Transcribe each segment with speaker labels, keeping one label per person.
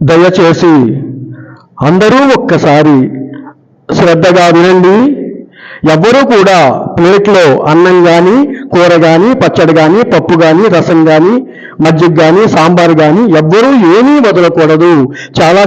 Speaker 1: దయచేసి అందరూ ఒక్కసారి శ్రద్ధగా వినండి. ఎవ్వరూ కూడా ప్లేట్లో అన్నం కానీ, కూర కానీ, పచ్చడి కానీ, పప్పు కానీ, రసం కానీ, మజ్జిగ కానీ, సాంబార్ కానీ ఎవ్వరూ ఏమీ వదలకూడదు. చాలా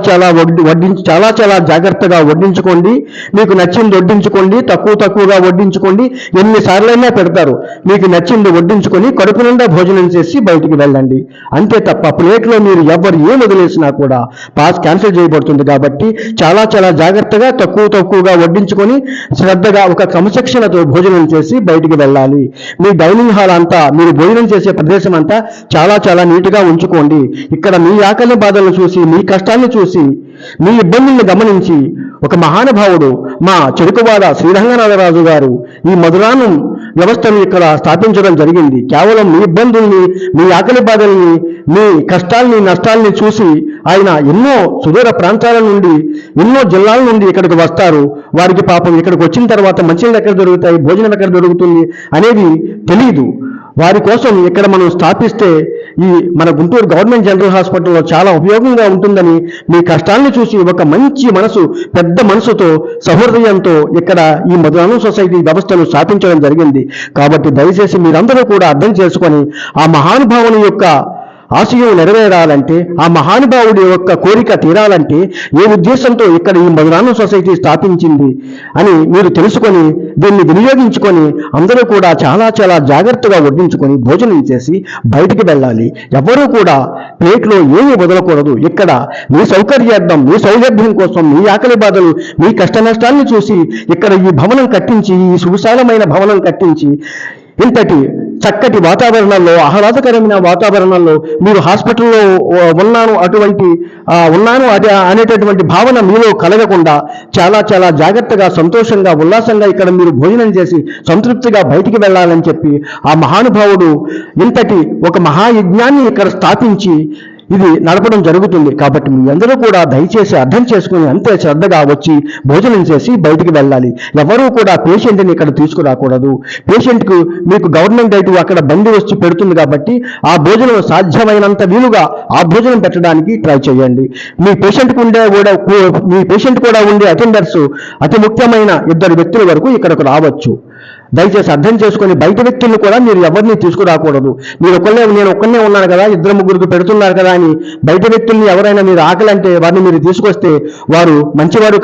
Speaker 1: చాలా జాగ్రత్తగా వడ్డించుకోండి. మీకు నచ్చింది వడ్డించుకోండి, తక్కువగా వడ్డించుకోండి. ఎన్నిసార్లైనా పెడతారు. మీకు నచ్చింది వడ్డించుకొని కడుపు నిండా భోజనం చేసి బయటికి వెళ్ళండి. అంతే తప్ప ప్లేట్లో మీరు ఎవరు ఏం వదిలేసినా కూడా పాస్ క్యాన్సిల్ చేయబడుతుంది. కాబట్టి చాలా జాగ్రత్తగా తక్కువగా వడ్డించుకొని శ్రద్ధగా ఒక క్రమశిక్షణతో భోజనం చేసి బయటికి వెళ్ళాలి. మీ డైనింగ్ హాల్ అంతా, మీరు భోజనం చేసే ప్రదేశం అంతా చాలా నీట్గా ఉంచుకోండి. ఇక్కడ మీ ఆకలి బాధలను చూసి, మీ కష్టాన్ని చూసి, మీ ఇబ్బందుల్ని గమనించి ఒక మహానుభావుడు మా చెరుకువాడ శ్రీరంగనాథరాజు గారు ఈ మధురానం వ్యవస్థను ఇక్కడ స్థాపించడం జరిగింది. కేవలం మీ ఇబ్బందుల్ని, మీ ఆకలి బాధల్ని, మీ కష్టాల్ని, నష్టాల్ని చూసి ఆయన ఎన్నో సుదూర ప్రాంతాల నుండి, ఎన్నో జిల్లాల నుండి ఇక్కడికి వస్తారు. వారికి పాపం ఇక్కడికి వచ్చిన తర్వాత మంచినీళ్ళు ఎక్కడ దొరుకుతాయి, భోజనం ఎక్కడ దొరుకుతుంది అనేది తెలియదు. వారి కోసం ఇక్కడ మనం స్థాపిస్తే ఈ మన గుంటూరు గవర్నమెంట్ జనరల్ హాస్పిటల్లో చాలా ఉపయోగంగా ఉంటుందని, మీ కష్టాలను చూసి ఒక మంచి మనసు, పెద్ద మనసుతో, సహృదయంతో ఇక్కడ ఈ మధురానం సొసైటీ వ్యవస్థను స్థాపించడం జరిగింది. కాబట్టి దయచేసి మీరందరూ కూడా అర్థం చేసుకొని ఆ మహానుభావుని యొక్క ఆశయం నెరవేరాలంటే, ఆ మహానుభావుడి యొక్క కోరిక తీరాలంటే ఏ ఉద్దేశంతో ఇక్కడ ఈ మధురానం సొసైటీ స్థాపించింది అని మీరు తెలుసుకొని దీన్ని వినియోగించుకొని అందరూ కూడా చాలా జాగ్రత్తగా వడ్డించుకొని భోజనం చేసి బయటికి వెళ్ళాలి. ఎవరూ కూడా ప్లేట్లో ఏమీ వదలకూడదు. ఇక్కడ మీ సౌకర్యార్థం, మీ సౌలభ్యం కోసం, మీ ఆకలి బాధలు, మీ కష్ట నష్టాన్ని చూసి ఇక్కడ ఈ భవనం కట్టించి, ఈ సువిశాలమైన భవనం కట్టించి ఇంతటి చక్కటి వాతావరణంలో, ఆహ్లాదకరమైన వాతావరణంలో మీరు హాస్పిటల్లో ఉన్నాను అనేటటువంటి భావన మీలో కలగకుండా చాలా జాగ్రత్తగా, సంతోషంగా, ఉల్లాసంగా ఇక్కడ మీరు భోజనం చేసి సంతృప్తిగా బయటికి వెళ్ళాలని చెప్పి ఆ మహానుభావుడు ఇంతటి ఒక మహాయజ్ఞాన్ని ఇక్కడ స్థాపించి ఇది నడపడం జరుగుతుంది. కాబట్టి మీ అందరూ కూడా దయచేసి అర్థం చేసుకుని అంతే శ్రద్ధగా వచ్చి భోజనం చేసి బయటికి వెళ్ళాలి. ఎవరూ కూడా పేషెంట్ని ఇక్కడ తీసుకురాకూడదు. పేషెంట్కు మీకు గవర్నమెంట్ అయితే అక్కడ బండి వచ్చి పెడుతుంది కాబట్టి ఆ భోజనం సాధ్యమైనంత వీలుగా ఆ భోజనం పెట్టడానికి ట్రై చేయండి. మీ పేషెంట్ కూడా ఉండే అటెండర్స్ అతి ముఖ్యమైన 2 వ్యక్తుల వరకు ఇక్కడకు రావచ్చు. దయచేసి అర్థం చేసుకొని బయట వ్యక్తులను కూడా మీరు ఎవరిని తీసుకురాకూడదు. నేను ఒక్కనే ఉన్నాను కదా, 2-3 పెడుతున్నారు కదా అని బయట వ్యక్తుల్ని ఎవరైనా మీరు ఆకలి అంటే వారిని మీరు తీసుకొస్తే వారు మంచివారు